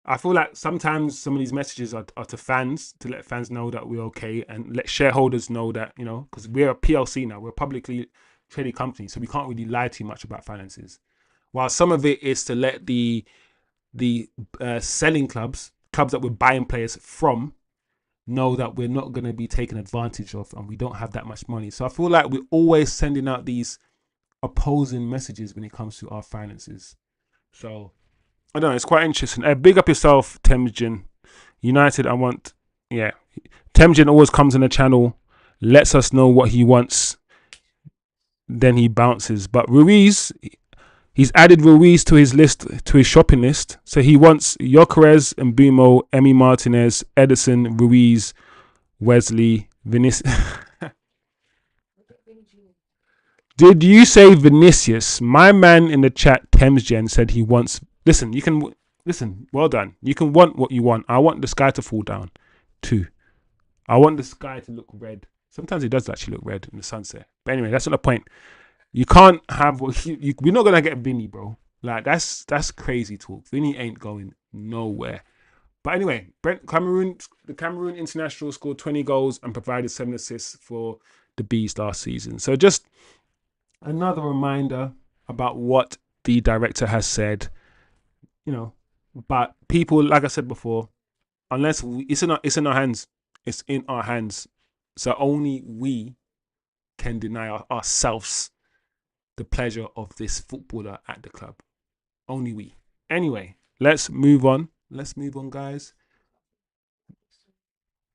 I feel like sometimes some of these messages are to fans, to let fans know that we're okay, and let shareholders know that, because we're a PLC now, we're a publicly traded company, so we can't really lie too much about finances. While some of it is to let the selling clubs that we're buying players from, know that we're not going to be taken advantage of and we don't have that much money. So I feel like we're always sending out these opposing messages when it comes to our finances. So I don't know, it's quite interesting. Big up yourself, Temjin. United, I want, Temjin always comes on the channel, lets us know what he wants, then he bounces. But Ruiz, he's added Ruiz to his list, to his shopping list. So he wants Gyökeres, Mbeumo, Emi Martinez, Ederson, Ruiz, Wesley, Vinicius. Did you say Vinicius? My man in the chat, Temsgen, said he wants. Listen, well done. You can want what you want. I want the sky to fall down too. I want the sky to look red. Sometimes it does actually look red in the sunset. But anyway, that's not the point. You can't have we're not gonna get Vinny, bro. Like, that's crazy talk. Vinny ain't going nowhere. But anyway, the Cameroon international scored 20 goals and provided 7 assists for the Bees last season. So just another reminder about what the director has said. But people, like I said before, unless it's in our hands. It's in our hands. So only we can deny ourselves the pleasure of this footballer at the club. Only we. Anyway, let's move on. Guys.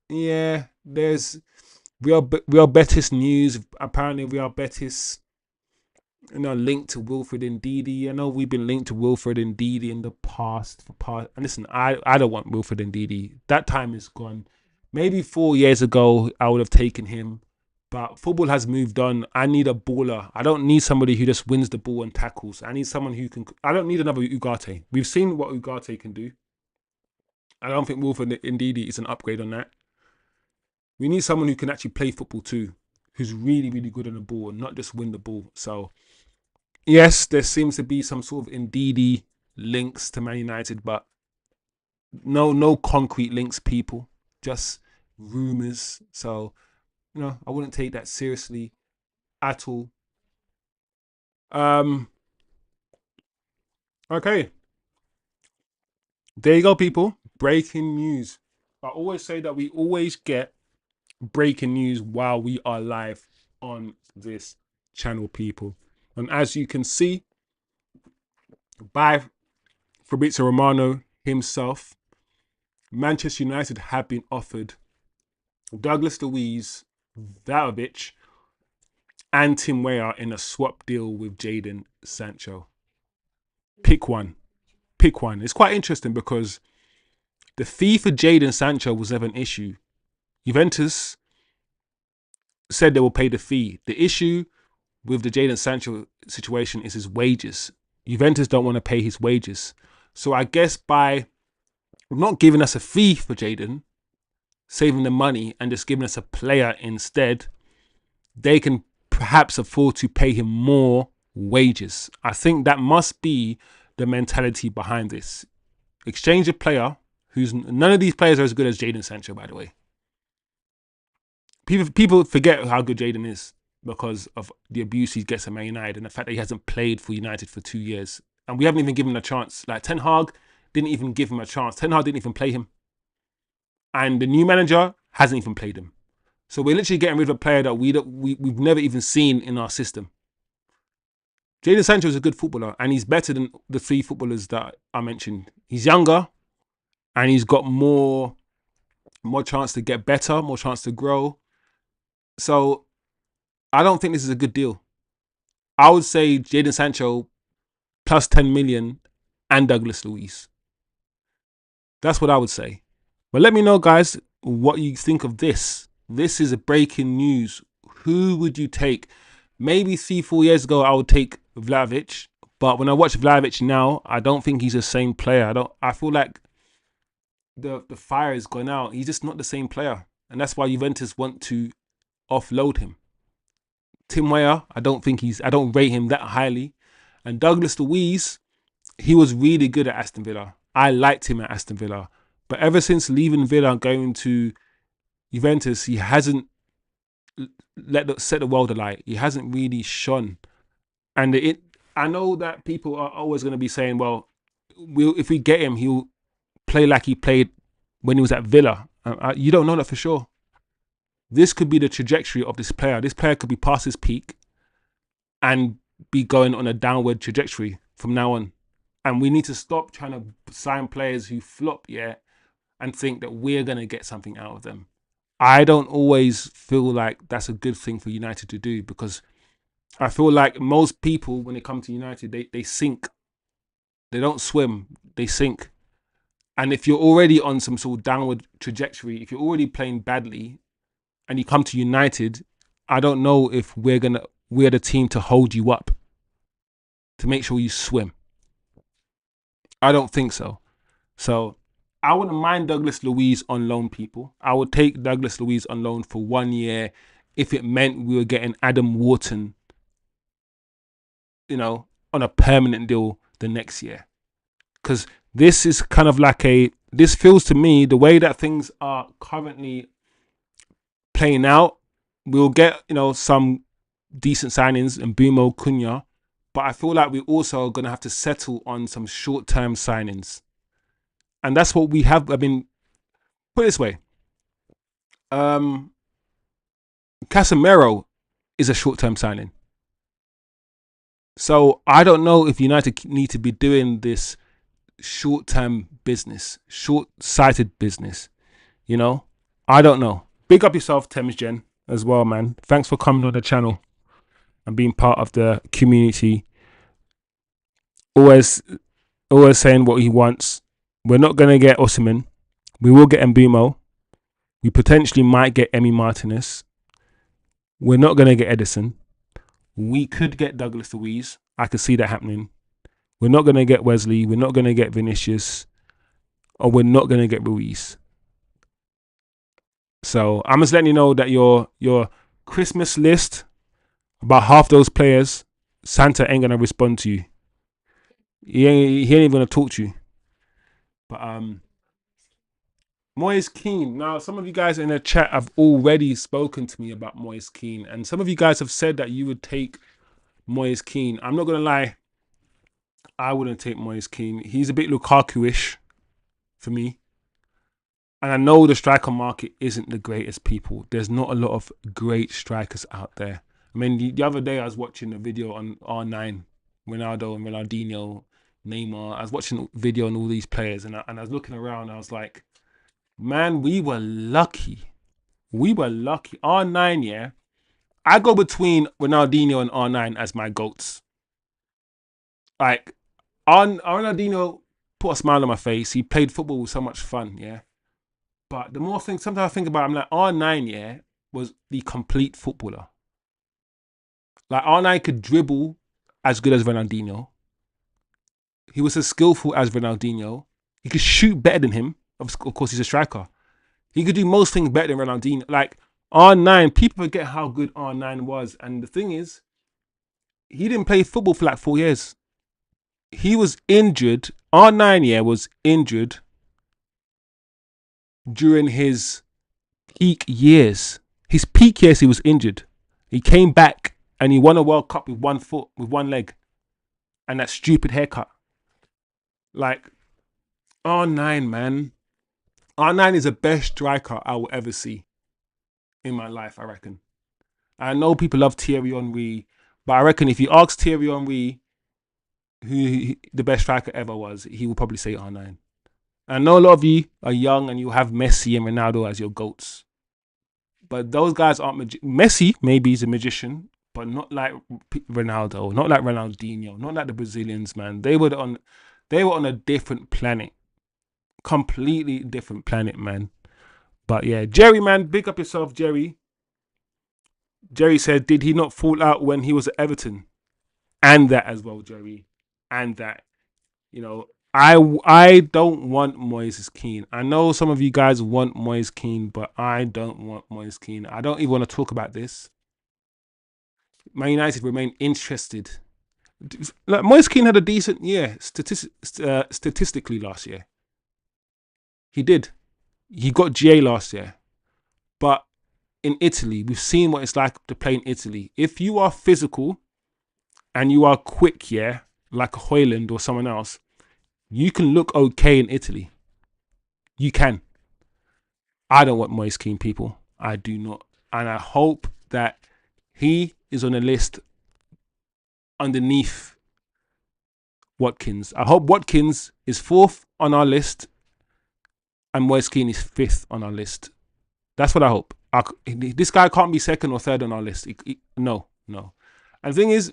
Yeah, there's Real Betis news. Apparently, Real Betis, linked to Wilfred Ndidi. I know we've been linked to Wilfred Ndidi in the past. And listen, I don't want Wilfred Ndidi. That time is gone. Maybe 4 years ago, I would have taken him. But football has moved on. I need a baller. I don't need somebody who just wins the ball and tackles. I need someone who can... I don't need another Ugarte. We've seen what Ugarte can do. I don't think Wilfred Ndidi is an upgrade on that. We need someone who can actually play football too, who's really, really good on the ball and not just win the ball. So, yes, there seems to be some sort of Ndidi links to Man United, but no concrete links, people. Just rumours. So, I wouldn't take that seriously at all. Okay. There you go, people. Breaking news. I always say that we always get breaking news while we are live on this channel, people. And as you can see, by Fabrizio Romano himself, Manchester United have been offered Douglas Luiz, Vlahovic, and Tim Weah in a swap deal with Jadon Sancho. Pick one. Pick one. It's quite interesting because the fee for Jadon Sancho was never an issue. Juventus said they will pay the fee. The issue with the Jadon Sancho situation is his wages. Juventus don't want to pay his wages. So I guess by not giving us a fee for Jadon, saving the money and just giving us a player instead, they can perhaps afford to pay him more wages. I think that must be the mentality behind this. Exchange a player who's... None of these players are as good as Jadon Sancho, by the way. People forget how good Jadon is because of the abuse he gets at Man United and the fact that he hasn't played for United for 2 years. And we haven't even given him a chance. Like, Ten Hag didn't even give him a chance. Ten Hag didn't even play him. And the new manager hasn't even played him. So we're literally getting rid of a player that we've never even seen in our system. Jadon Sancho is a good footballer and he's better than the 3 footballers that I mentioned. He's younger and he's got more chance to get better, more chance to grow. So I don't think this is a good deal. I would say Jadon Sancho plus 10 million and Douglas Luiz. That's what I would say. But let me know, guys, what you think of this. This is a breaking news. Who would you take? Maybe 3-4 years ago, I would take Vlahovic. But when I watch Vlahovic now, I don't think he's the same player. I feel like the fire has gone out. He's just not the same player. And that's why Juventus want to offload him. Tim Weah, I don't rate him that highly. And Douglas Luiz, he was really good at Aston Villa. I liked him at Aston Villa. But ever since leaving Villa and going to Juventus, he hasn't set the world alight. He hasn't really shone. And I know that people are always going to be saying, well, if we get him, he'll play like he played when he was at Villa. You don't know that for sure. This could be the trajectory of this player. This player could be past his peak and be going on a downward trajectory from now on. And we need to stop trying to sign players who flop, and think that we're going to get something out of them. I don't always feel like that's a good thing for United to do because I feel like most people, when they come to United, they sink. They don't swim, they sink. And if you're already on some sort of downward trajectory, if you're already playing badly and you come to United, I don't know if we're the team to hold you up, to make sure you swim. I don't think so. So I wouldn't mind Douglas Luiz on loan, people. I would take Douglas Luiz on loan for 1 year if it meant we were getting Adam Wharton, on a permanent deal the next year. Because this is kind of like this feels to me, the way that things are currently playing out, we'll get, some decent signings and Mbeumo, Cunha, but I feel like we also are going to have to settle on some short-term signings. And that's what we have. I mean, put it this way. CASEMIRO is a short-term signing. So I don't know if United need to be doing this short-term business, short-sighted business. I don't know. Big up yourself, Thames Gen, as well, man. Thanks for coming on the channel and being part of the community. Always saying what he wants. We're not going to get Osimhen. We will get Mbeumo. We potentially might get Emi Martinez. We're not going to get Edison. We could get Douglas Luiz. I could see that happening. We're not going to get Wesley. We're not going to get Vinicius. Or we're not going to get Ruiz. So I'm just letting you know that your Christmas list, about half those players, Santa ain't going to respond to you. He ain't even going to talk to you. But Moise Kean. Now, some of you guys in the chat have already spoken to me about Moise Kean. And some of you guys have said that you would take Moise Kean. I'm not going to lie. I wouldn't take Moise Kean. He's a bit Lukaku-ish for me. And I know the striker market isn't the greatest, people. There's not a lot of great strikers out there. I mean, the other day I was watching a video on R9, Ronaldo and Ronaldinho, Neymar. I was watching a video on all these players, and I was looking around. And I was like, man, we were lucky. We were lucky. R9, yeah. I go between Ronaldinho and R9 as my GOATs. Like, Ronaldinho put a smile on my face. He played football with so much fun, yeah. But the more things, sometimes I think about it, I'm like, R9, yeah, was the complete footballer. Like, R9 could dribble as good as Ronaldinho. He was as skillful as Ronaldinho. He could shoot better than him. Of course, he's a striker. He could do most things better than Ronaldinho. Like, R9, people forget how good R9 was. And the thing is, he didn't play football for like 4 years. He was injured. R9, yeah, was injured during his peak years. His peak years, he was injured. He came back and he won a World Cup with one foot, with one leg, and that stupid haircut. Like, R9, man. R9 is the best striker I will ever see in my life, I reckon. I know people love Thierry Henry, but I reckon if you ask Thierry Henry who the best striker ever was, he will probably say R9. I know a lot of you are young and you have Messi and Ronaldo as your GOATs. But those guys aren't Messi, maybe he's a magician, but not like Ronaldo, not like Ronaldinho, not like the Brazilians, man. They were on a different planet. Completely different planet, man. But yeah, Jerry, man, big up yourself, Jerry. Jerry said, did he not fall out when he was at Everton? And that as well, Jerry. And that. You know, I don't want Moise Kean. I know some of you guys want Moise Kean, but I don't want Moise Kean. I don't even want to talk about this. Man United remain interested. Like, Moise Kean had a decent year statistically last year. He did. He got GA last year. But in Italy, we've seen what it's like to play in Italy. If you are physical and you are quick, yeah, like a Højlund or someone else, you can look okay in Italy. You can. I don't want Moise Kean, people. I do not. And I hope that he is on a list underneath Watkins. I hope Watkins is 4th on our list and Moise Kean is 5th on our list. That's what I hope. This guy can't be 2nd or 3rd on our list. No. And the thing is,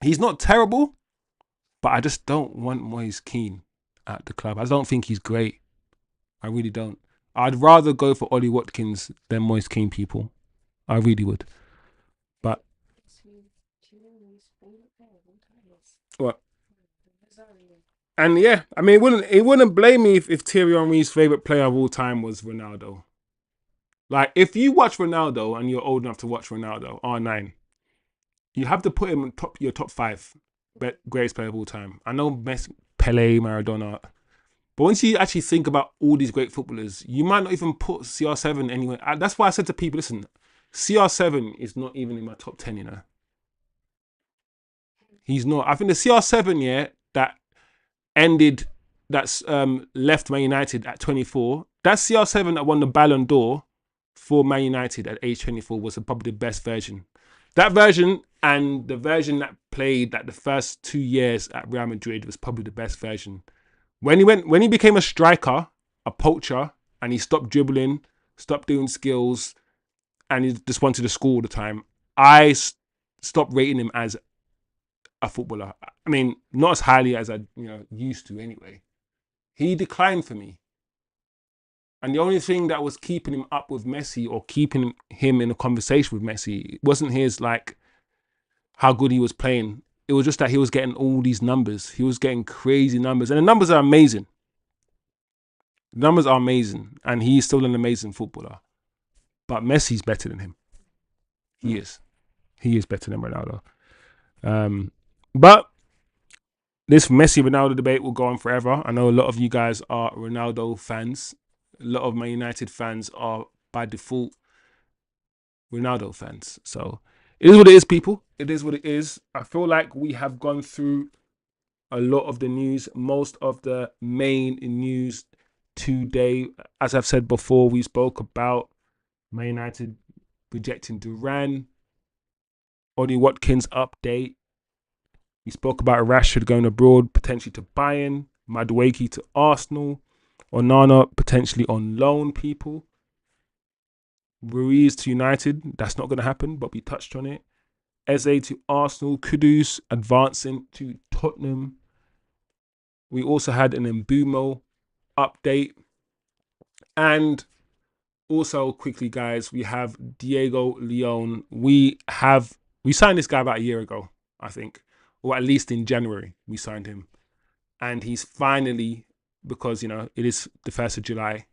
he's not terrible, but I just don't want Moise Kean at the club. I don't think he's great. I really don't. I'd rather go for Ollie Watkins than Moise Kean, people. I really would. But what? And yeah, I mean, it wouldn't blame me if Thierry Henry's favorite player of all time was Ronaldo. Like, if you watch Ronaldo and you're old enough to watch Ronaldo, R9, you have to put him in your top 5 greatest player of all time. I know Messi, Pele, Maradona, but once you actually think about all these great footballers, you might not even put CR7 anywhere. That's why I said to people, listen, CR7 is not even in my top 10, you know. He's not. I think the CR7, yeah, that's left Man United at 24, that CR7 that won the Ballon d'Or for Man United at age 24 was probably the best version. That version and the version that played like the first 2 years at Real Madrid was probably the best version. When he became a striker, a poacher, and he stopped dribbling, stopped doing skills, and he just wanted to score all the time, I stopped rating him as a footballer. I mean, not as highly as I used to anyway. He declined for me. And the only thing that was keeping him up with Messi or keeping him in a conversation with Messi wasn't his like how good he was playing. It was just that he was getting all these numbers. He was getting crazy numbers. And the numbers are amazing. The numbers are amazing. And he's still an amazing footballer. But Messi's better than him. He is. He is better than Ronaldo. But this Messi Ronaldo debate will go on forever. I know a lot of you guys are Ronaldo fans. A lot of Man United fans are by default Ronaldo fans. So it is what it is, people. It is what it is. I feel like we have gone through a lot of the news, most of the main news today. As I've said before, we spoke about Man United rejecting Duran, Ollie Watkins update. We spoke about Rashford going abroad, potentially to Bayern, Madueke to Arsenal, Onana potentially on loan, people. Ruiz to United, that's not going to happen, but we touched on it. Eze to Arsenal, Kudus advancing to Tottenham. We also had an Mbeumo update. And also, quickly, guys, we have Diego Leon. We signed this guy about a year ago, I think, or at least in January we signed him, and he's finally, because it is the 1st of July,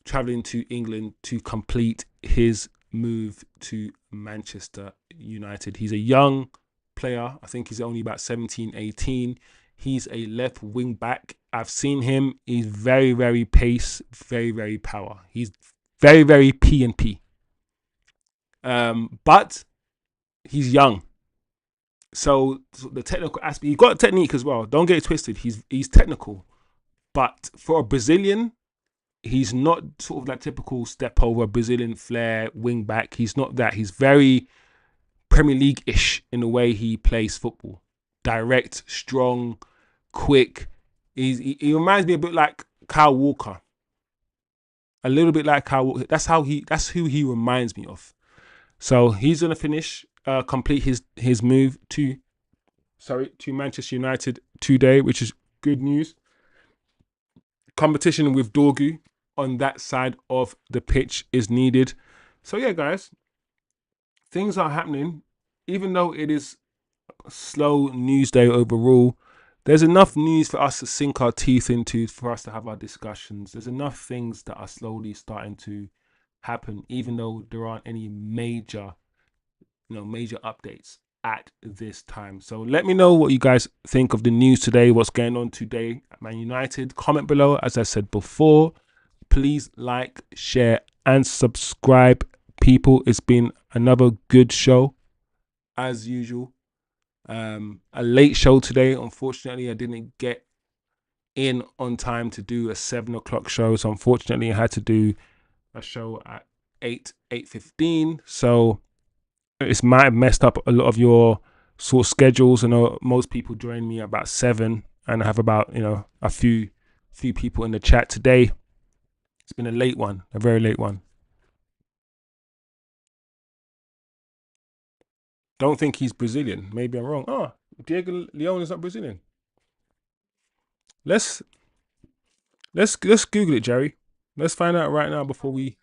traveling to England to complete his move to Manchester United. He's a young player. I think he's only about 17, 18. He's a left wing back. I've seen him. He's very, very pace, very, very power. He's very, very P and P. But he's young. So the technical aspect, he's got technique as well. Don't get it twisted. He's technical. But for a Brazilian, he's not sort of that typical step over Brazilian flair wing back. He's not that. He's very Premier League-ish in the way he plays football. Direct, strong, quick. He reminds me a bit like Kyle Walker. A little bit like Kyle Walker. That's who he reminds me of. So he's gonna complete his move to Manchester United today, which is good news. Competition with Dorgu on that side of the pitch is needed. So yeah, guys, things are happening. Even though it is a slow news day overall, there's enough news for us to sink our teeth into, for us to have our discussions. There's enough things that are slowly starting to happen, even though there aren't any major updates at this time. So let me know what you guys think of the news today, what's going on today at Man United. Comment below. As I said before, please like, share, and subscribe, people. It's been another good show, as usual. A late show today. Unfortunately, I didn't get in on time to do a 7 o'clock show. So unfortunately, I had to do a show at 8:15. So it might have messed up a lot of your sort of schedules. I know most people join me about 7, and I have about a few people in the chat today. It's been a late one, a very late one. Don't think he's Brazilian. Maybe I'm wrong. Oh, Diego Leon is not Brazilian. Let's Google it, Jerry. Let's find out right now before we.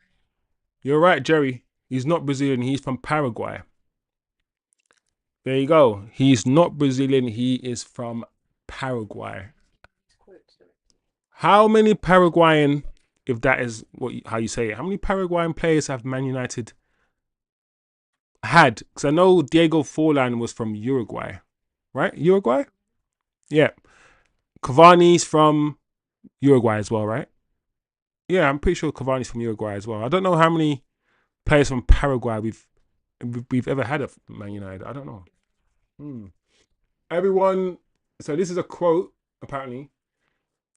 You're right, Jerry. He's not Brazilian. He's from Paraguay. There you go. He's not Brazilian. He is from Paraguay. How many Paraguayan, if that is how you say it, how many Paraguayan players have Man United had? Because I know Diego Forlan was from Uruguay, right? Uruguay? Yeah. Cavani's from Uruguay as well, right? Yeah, I'm pretty sure Cavani's from Uruguay as well. I don't know how many players from Paraguay we've ever had at Man United. I don't know. Everyone, so this is a quote, apparently.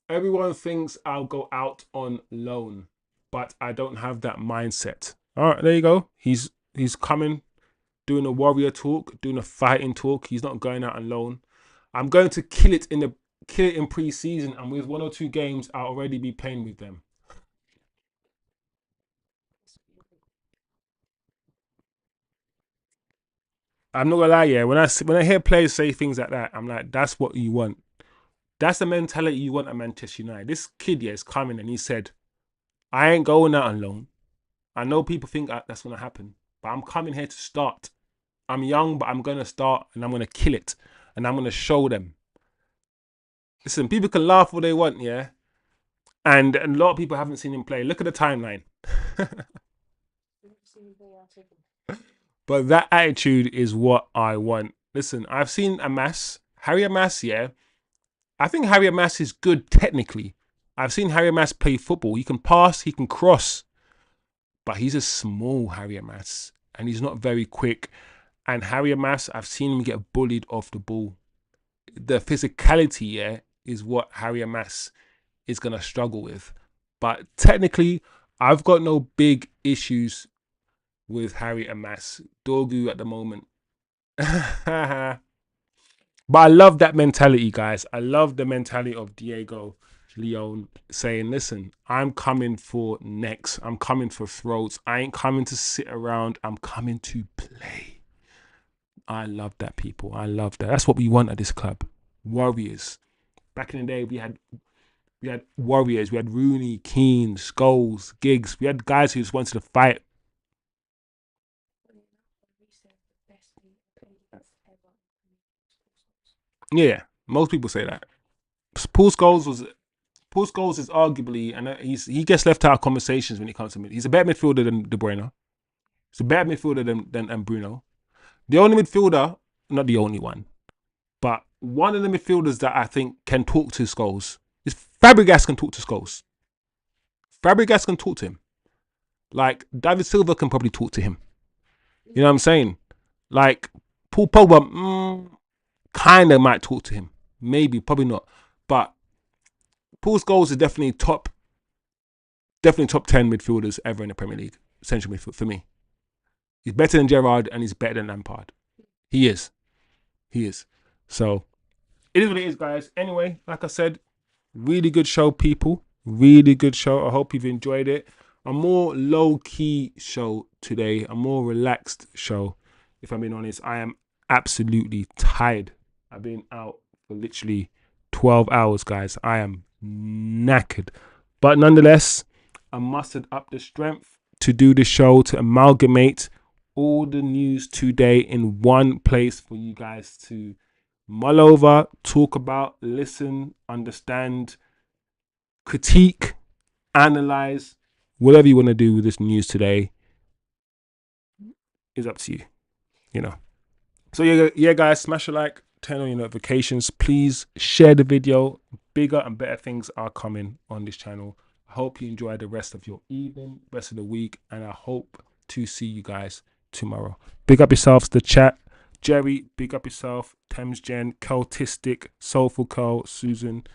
Everyone thinks I'll go out on loan, but I don't have that mindset. All right, there you go. He's coming, doing a warrior talk, doing a fighting talk. He's not going out on loan. I'm going to kill it in pre-season, and with 1 or 2 games, I'll already be playing with them. I'm not gonna lie, yeah. When I hear players say things like that, I'm like, that's what you want. That's the mentality you want at Manchester United. This kid, yeah, is coming, and he said, I ain't going out on loan. I know people think that's going to happen, but I'm coming here to start. I'm young, but I'm going to start and I'm going to kill it. And I'm going to show them. Listen, people can laugh all they want, yeah? And a lot of people haven't seen him play. Look at the timeline. But that attitude is what I want. Listen, I've seen Amas. Harry Amas, yeah. I think Harry Amas is good technically. I've seen Harry Amas play football. He can pass, he can cross. But he's a small Harry Amas. And he's not very quick. And Harry Amas, I've seen him get bullied off the ball. The physicality, yeah, is what Harry Amas is going to struggle with. But technically, I've got no big issues with Harry Amas. Dorgu at the moment. But I love that mentality, guys. I love the mentality of Diego Leon saying, listen, I'm coming for necks. I'm coming for throats. I ain't coming to sit around. I'm coming to play. I love that, people. I love that. That's what we want at this club. Warriors. Back in the day, we had warriors. We had Rooney, Keane, Scholes, Giggs. We had guys who just wanted to fight. Yeah, most people say that. Paul Scholes is arguably, and he gets left out of conversations when it comes to mid. He's a better midfielder than De Bruyne. He's a better midfielder than Bruno. The only midfielder, not the only one, but one of the midfielders that I think can talk to Scholes is Fabregas. Can talk to Scholes. Fabregas can talk to him. Like David Silva can probably talk to him. You know what I'm saying? Like Paul Pogba, kind of might talk to him. Maybe, probably not. But Paul Scholes is definitely top 10 midfielders ever in the Premier League. Central midfield for me. He's better than Gerrard and he's better than Lampard. He is. So it is what it is, guys. Anyway, like I said, really good show, people. Really good show. I hope you've enjoyed it. A more low-key show today. A more relaxed show. If I'm being honest, I am absolutely tired. I've been out for literally 12 hours, guys. I am knackered. But nonetheless, I mustered up the strength to do the show, to amalgamate all the news today in one place for you guys to mull over, talk about, listen, understand, critique, analyze, whatever you want to do with this news today is up to you, you know. So yeah, guys, smash a like, turn on your notifications. Please share the video. Bigger and better things are coming on this channel. I hope you enjoy the rest of your evening, rest of the week, and I hope to see you guys tomorrow. Big up yourselves, the chat. Jerry, big up yourself. Thames Jen, Celtistic, Soulful Curl, Susan.